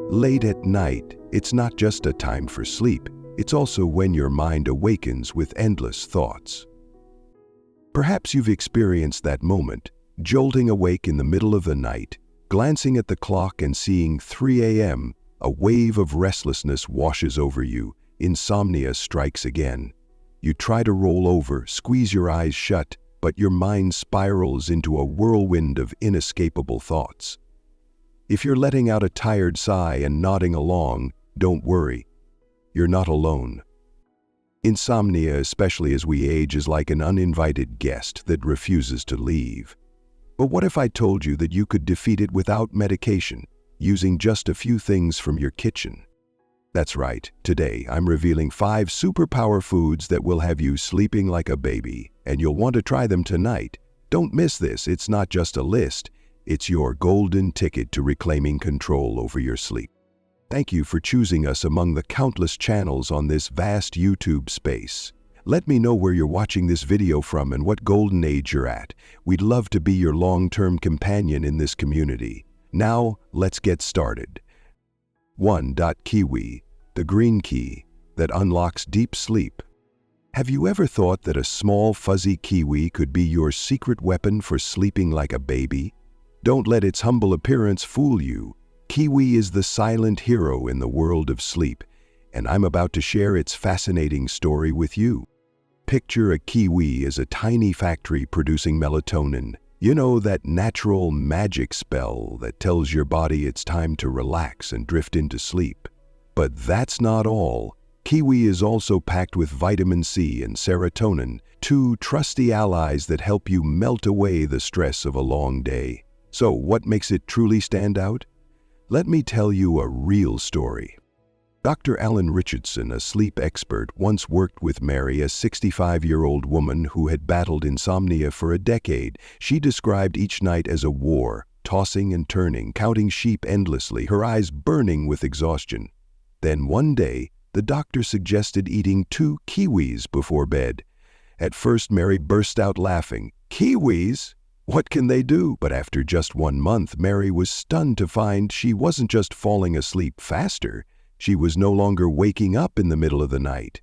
Late at night, it's not just a time for sleep, it's also when your mind awakens with endless thoughts. Perhaps you've experienced that moment, jolting awake in the middle of the night, glancing at the clock and seeing 3 a.m., a wave of restlessness washes over you, insomnia strikes again. You try to roll over, squeeze your eyes shut, but your mind spirals into a whirlwind of inescapable thoughts. If you're letting out a tired sigh and nodding along, don't worry. You're not alone. Insomnia, especially as we age, is like an uninvited guest that refuses to leave. But what if I told you that you could defeat it without medication, using just a few things from your kitchen? That's right, today I'm revealing 5 superpower foods that will have you sleeping like a baby, and you'll want to try them tonight. Don't miss this, it's not just a list, it's your golden ticket to reclaiming control over your sleep. Thank you for choosing us among the countless channels on this vast YouTube space. Let me know where you're watching this video from and what golden age you're at. We'd love to be your long-term companion in this community. Now, let's get started. 1. Kiwi, the green key that unlocks deep sleep. Have you ever thought that a small fuzzy kiwi could be your secret weapon for sleeping like a baby? Don't let its humble appearance fool you. Kiwi is the silent hero in the world of sleep, and I'm about to share its fascinating story with you. Picture a kiwi as a tiny factory producing melatonin. You know, that natural magic spell that tells your body it's time to relax and drift into sleep. But that's not all. Kiwi is also packed with vitamin C and serotonin, 2 trusty allies that help you melt away the stress of a long day. So, what makes it truly stand out? Let me tell you a real story. Dr. Alan Richardson, a sleep expert, once worked with Mary, a 65-year-old woman who had battled insomnia for a decade. She described each night as a war, tossing and turning, counting sheep endlessly, her eyes burning with exhaustion. Then one day, the doctor suggested eating 2 kiwis before bed. At first, Mary burst out laughing. Kiwis? What can they do? But after just 1 month, Mary was stunned to find she wasn't just falling asleep faster, she was no longer waking up in the middle of the night.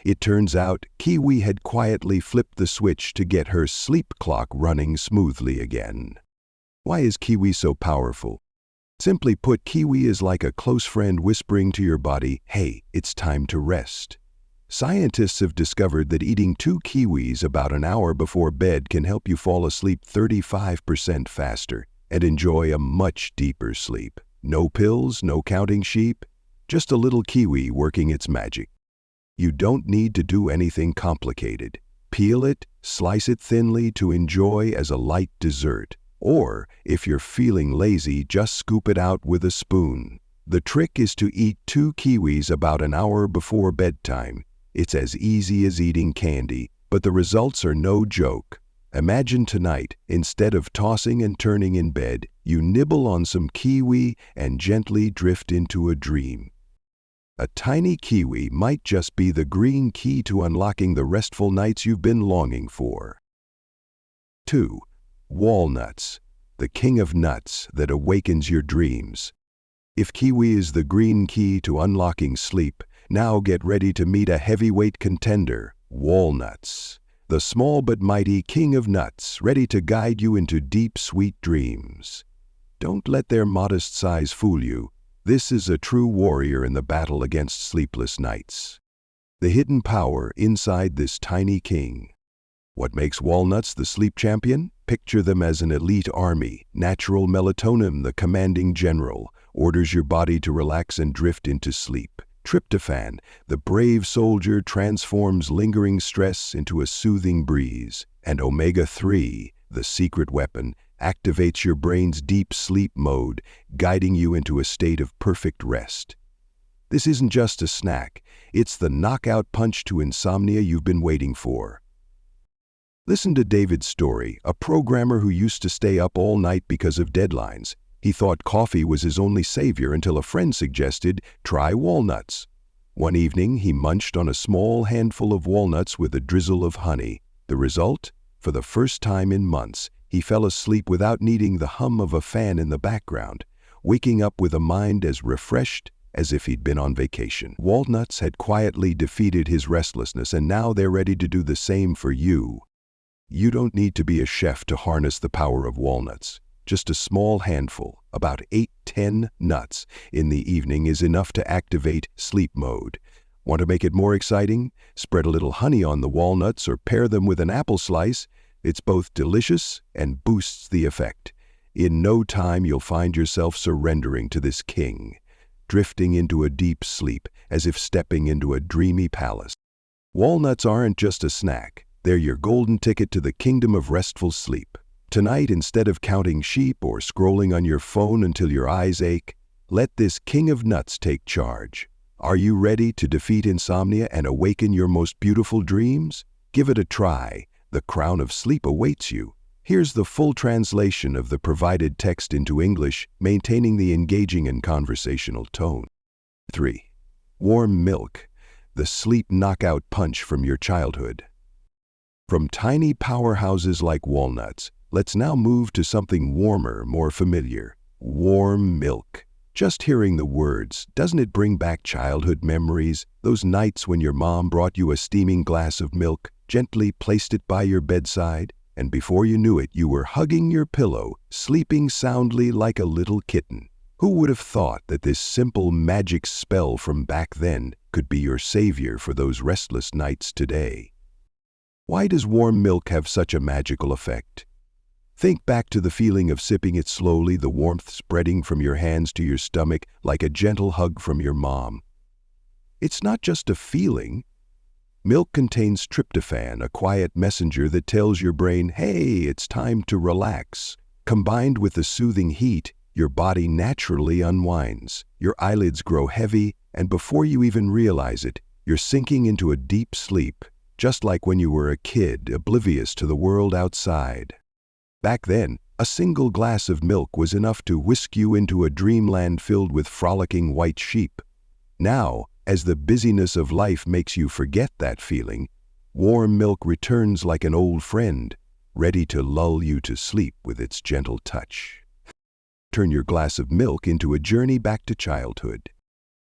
It turns out Kiwi had quietly flipped the switch to get her sleep clock running smoothly again. Why is Kiwi so powerful? Simply put, Kiwi is like a close friend whispering to your body, hey, it's time to rest. Scientists have discovered that eating 2 kiwis about an hour before bed can help you fall asleep 35% faster and enjoy a much deeper sleep. No pills, no counting sheep, just a little kiwi working its magic. You don't need to do anything complicated. Peel it, slice it thinly to enjoy as a light dessert. Or, if you're feeling lazy, just scoop it out with a spoon. The trick is to eat 2 kiwis about an hour before bedtime. It's as easy as eating candy, but the results are no joke. Imagine tonight, instead of tossing and turning in bed, you nibble on some kiwi and gently drift into a dream. A tiny kiwi might just be the green key to unlocking the restful nights you've been longing for. 2. Walnuts, the king of nuts that awakens your dreams. If kiwi is the green key to unlocking sleep, now get ready to meet a heavyweight contender, walnuts. The small but mighty king of nuts, ready to guide you into deep, sweet dreams. Don't let their modest size fool you. This is a true warrior in the battle against sleepless nights. The hidden power inside this tiny king. What makes walnuts the sleep champion? Picture them as an elite army. Natural melatonin, the commanding general, orders your body to relax and drift into sleep. Tryptophan, the brave soldier, transforms lingering stress into a soothing breeze. And omega-3, the secret weapon, activates your brain's deep sleep mode, guiding you into a state of perfect rest. This isn't just a snack, it's the knockout punch to insomnia you've been waiting for. Listen to David's story, a programmer who used to stay up all night because of deadlines. He thought coffee was his only savior until a friend suggested, try walnuts. One evening, he munched on a small handful of walnuts with a drizzle of honey. The result? For the first time in months, he fell asleep without needing the hum of a fan in the background. waking up with a mind as refreshed as if he'd been on vacation. Walnuts had quietly defeated his restlessness, and now they're ready to do the same for you. You don't need to be a chef to harness the power of walnuts. Just a small handful, about 8-10 nuts, in the evening is enough to activate sleep mode. Want to make it more exciting? Spread a little honey on the walnuts or pair them with an apple slice. It's both delicious and boosts the effect. In no time, you'll find yourself surrendering to this king, drifting into a deep sleep as if stepping into a dreamy palace. Walnuts aren't just a snack. They're your golden ticket to the kingdom of restful sleep. Tonight, instead of counting sheep or scrolling on your phone until your eyes ache, let this king of nuts take charge. Are you ready to defeat insomnia and awaken your most beautiful dreams? Give it a try. The crown of sleep awaits you. Here's the full translation of the provided text into English, maintaining the engaging and conversational tone. 3. Warm milk, the sleep knockout punch from your childhood. From tiny powerhouses like walnuts, let's now move to something warmer, more familiar. Warm milk. Just hearing the words, doesn't it bring back childhood memories? Those nights when your mom brought you a steaming glass of milk, gently placed it by your bedside, and before you knew it, you were hugging your pillow, sleeping soundly like a little kitten. Who would have thought that this simple magic spell from back then could be your savior for those restless nights today? Why does warm milk have such a magical effect? Think back to the feeling of sipping it slowly, the warmth spreading from your hands to your stomach like a gentle hug from your mom. It's not just a feeling. Milk contains tryptophan, a quiet messenger that tells your brain, hey, it's time to relax. Combined with the soothing heat, your body naturally unwinds. Your eyelids grow heavy, and before you even realize it, you're sinking into a deep sleep, just like when you were a kid, oblivious to the world outside. Back then, a single glass of milk was enough to whisk you into a dreamland filled with frolicking white sheep. Now, as the busyness of life makes you forget that feeling, warm milk returns like an old friend, ready to lull you to sleep with its gentle touch. Turn your glass of milk into a journey back to childhood.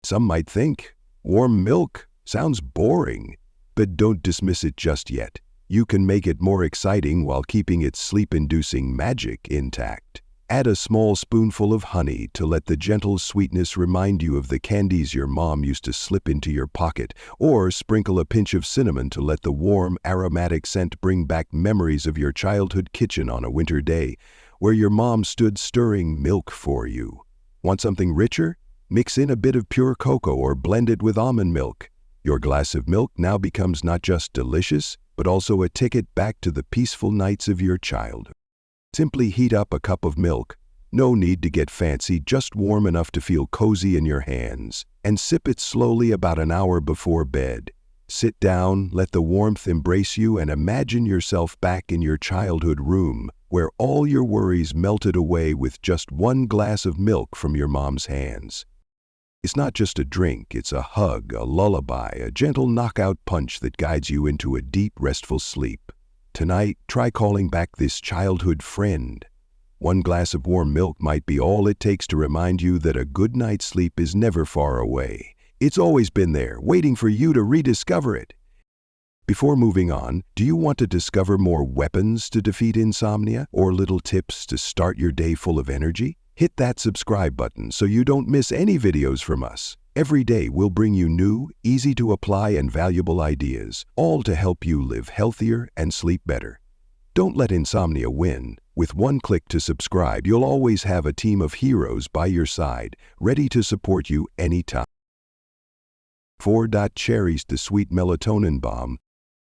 Some might think, warm milk sounds boring, but don't dismiss it just yet. You can make it more exciting while keeping its sleep-inducing magic intact. Add a small spoonful of honey to let the gentle sweetness remind you of the candies your mom used to slip into your pocket, or sprinkle a pinch of cinnamon to let the warm, aromatic scent bring back memories of your childhood kitchen on a winter day, where your mom stood stirring milk for you. Want something richer? Mix in a bit of pure cocoa or blend it with almond milk. Your glass of milk now becomes not just delicious, but also a ticket back to the peaceful nights of your childhood. Simply heat up a cup of milk. No need to get fancy, just warm enough to feel cozy in your hands, and sip it slowly about an hour before bed. Sit down, let the warmth embrace you, and imagine yourself back in your childhood room, where all your worries melted away with just one glass of milk from your mom's hands. It's not just a drink, it's a hug, a lullaby, a gentle knockout punch that guides you into a deep, restful sleep. Tonight, try calling back this childhood friend. One glass of warm milk might be all it takes to remind you that a good night's sleep is never far away. It's always been there, waiting for you to rediscover it. Before moving on, do you want to discover more weapons to defeat insomnia or little tips to start your day full of energy? Hit that subscribe button so you don't miss any videos from us. Every day we'll bring you new, easy-to-apply and valuable ideas, all to help you live healthier and sleep better. Don't let insomnia win. With one click to subscribe, you'll always have a team of heroes by your side, ready to support you anytime. 4. Cherries, the sweet melatonin bomb.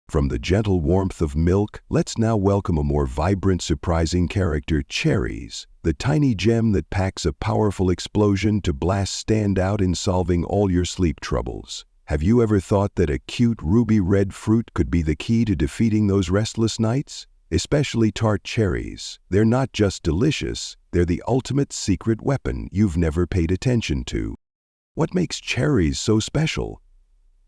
From the gentle warmth of milk, let's now welcome a more vibrant, surprising character, cherries, the tiny gem that packs a powerful explosion to blast stand out in solving all your sleep troubles. Have you ever thought that a cute ruby red fruit could be the key to defeating those restless nights? Especially tart cherries. They're not just delicious, they're the ultimate secret weapon you've never paid attention to. What makes cherries so special?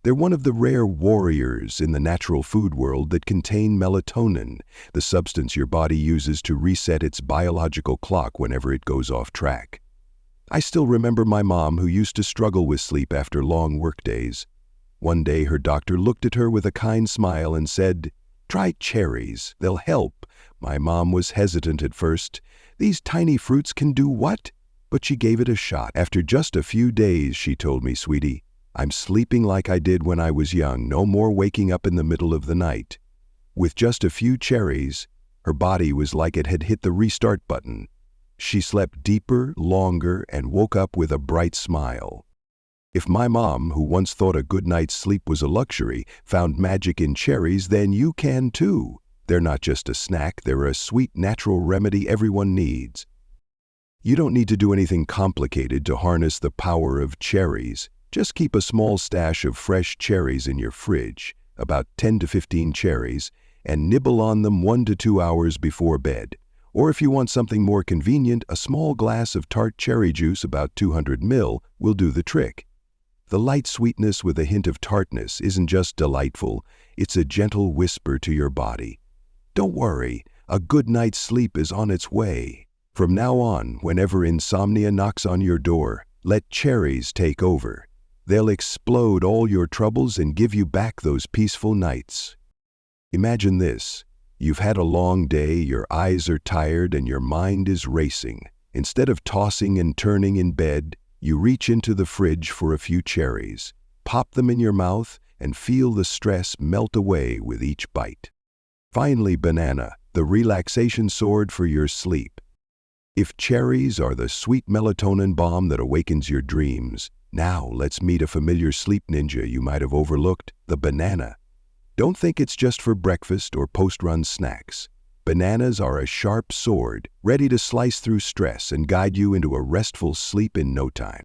They're one of the rare warriors in the natural food world that contain melatonin, the substance your body uses to reset its biological clock whenever it goes off track. I still remember my mom who used to struggle with sleep after long workdays. One day her doctor looked at her with a kind smile and said, "Try cherries, they'll help." My mom was hesitant at first. "These tiny fruits can do what?" But she gave it a shot. After just a few days, she told me, "Sweetie, I'm sleeping like I did when I was young, no more waking up in the middle of the night." With just a few cherries, her body was like it had hit the restart button. She slept deeper, longer, and woke up with a bright smile. If my mom, who once thought a good night's sleep was a luxury, found magic in cherries, then you can too. They're not just a snack, they're a sweet, natural remedy everyone needs. You don't need to do anything complicated to harness the power of cherries. Just keep a small stash of fresh cherries in your fridge, about 10 to 15 cherries, and nibble on them 1 to 2 hours before bed. Or if you want something more convenient, a small glass of tart cherry juice, about 200 ml, will do the trick. The light sweetness with a hint of tartness isn't just delightful, it's a gentle whisper to your body. Don't worry, a good night's sleep is on its way. From now on, whenever insomnia knocks on your door, let cherries take over. They'll explode all your troubles and give you back those peaceful nights. Imagine this. You've had a long day, your eyes are tired, and your mind is racing. Instead of tossing and turning in bed, you reach into the fridge for a few cherries, pop them in your mouth, and feel the stress melt away with each bite. Finally, banana, the relaxation sword for your sleep. If cherries are the sweet melatonin balm that awakens your dreams, now let's meet a familiar sleep ninja you might have overlooked, the banana. Don't think it's just for breakfast or post-run snacks. Bananas are a sharp sword, ready to slice through stress and guide you into a restful sleep in no time.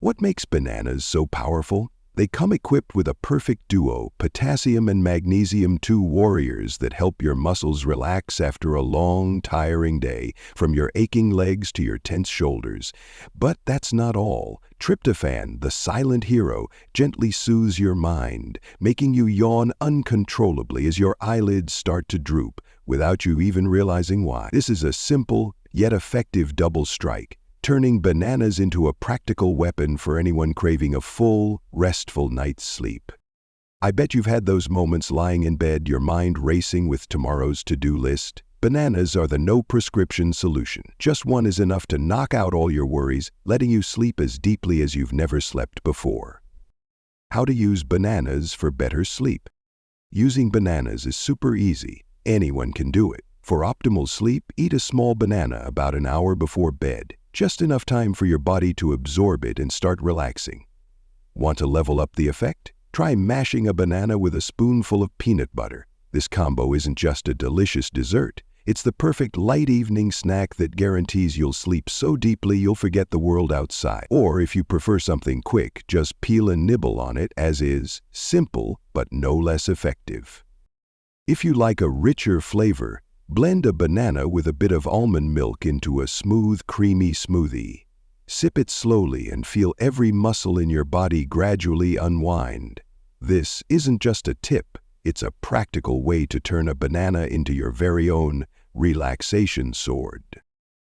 What makes bananas so powerful? They come equipped with a perfect duo, potassium and magnesium, two warriors that help your muscles relax after a long, tiring day, from your aching legs to your tense shoulders. But that's not all. Tryptophan, the silent hero, gently soothes your mind, making you yawn uncontrollably as your eyelids start to droop, without you even realizing why. This is a simple, yet effective double strike, turning bananas into a practical weapon for anyone craving a full, restful night's sleep. I bet you've had those moments lying in bed, your mind racing with tomorrow's to-do list. Bananas are the no-prescription solution. Just one is enough to knock out all your worries, letting you sleep as deeply as you've never slept before. How to use bananas for better sleep. Using bananas is super easy. Anyone can do it. For optimal sleep, eat a small banana about an hour before bed. Just enough time for your body to absorb it and start relaxing. Want to level up the effect? Try mashing a banana with a spoonful of peanut butter. This combo isn't just a delicious dessert. It's the perfect light evening snack that guarantees you'll sleep so deeply you'll forget the world outside. Or if you prefer something quick, just peel and nibble on it as is. Simple, but no less effective. If you like a richer flavor, blend a banana with a bit of almond milk into a smooth, creamy smoothie. Sip it slowly and feel every muscle in your body gradually unwind. This isn't just a tip, it's a practical way to turn a banana into your very own relaxation sword.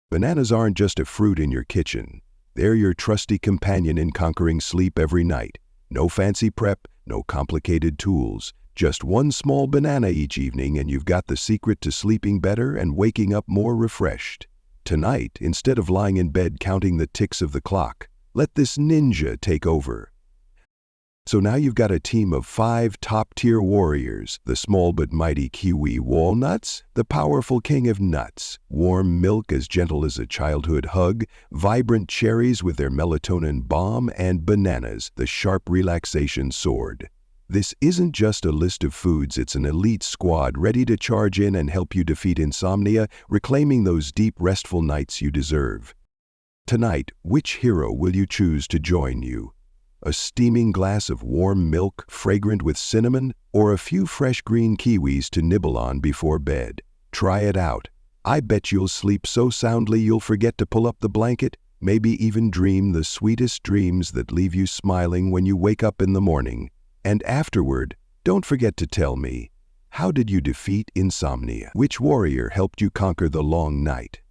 Bananas aren't just a fruit in your kitchen. They're your trusty companion in conquering sleep every night. No fancy prep, no complicated tools. Just one small banana each evening and you've got the secret to sleeping better and waking up more refreshed. Tonight, instead of lying in bed counting the ticks of the clock, let this ninja take over. So now you've got a team of 5 top-tier warriors: the small but mighty kiwi walnuts, the powerful king of nuts, warm milk as gentle as a childhood hug, vibrant cherries with their melatonin balm, and bananas, the sharp relaxation sword. This isn't just a list of foods, it's an elite squad ready to charge in and help you defeat insomnia, reclaiming those deep, restful nights you deserve. Tonight, which hero will you choose to join you? A steaming glass of warm milk, fragrant with cinnamon, or a few fresh green kiwis to nibble on before bed? Try it out. I bet you'll sleep so soundly you'll forget to pull up the blanket, maybe even dream the sweetest dreams that leave you smiling when you wake up in the morning. And afterward, don't forget to tell me, how did you defeat insomnia? Which warrior helped you conquer the long night?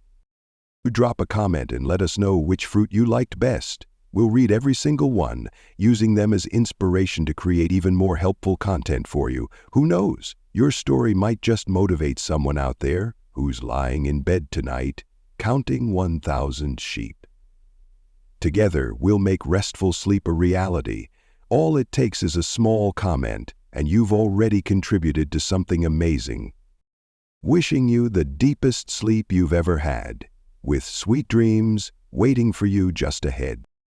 Drop a comment and let us know which fruit you liked best. We'll read every single one, using them as inspiration to create even more helpful content for you. Who knows? Your story might just motivate someone out there who's lying in bed tonight, counting 1,000 sheep. Together, we'll make restful sleep a reality. All it takes is a small comment, and you've already contributed to something amazing. Wishing you the deepest sleep you've ever had, with sweet dreams waiting for you just ahead.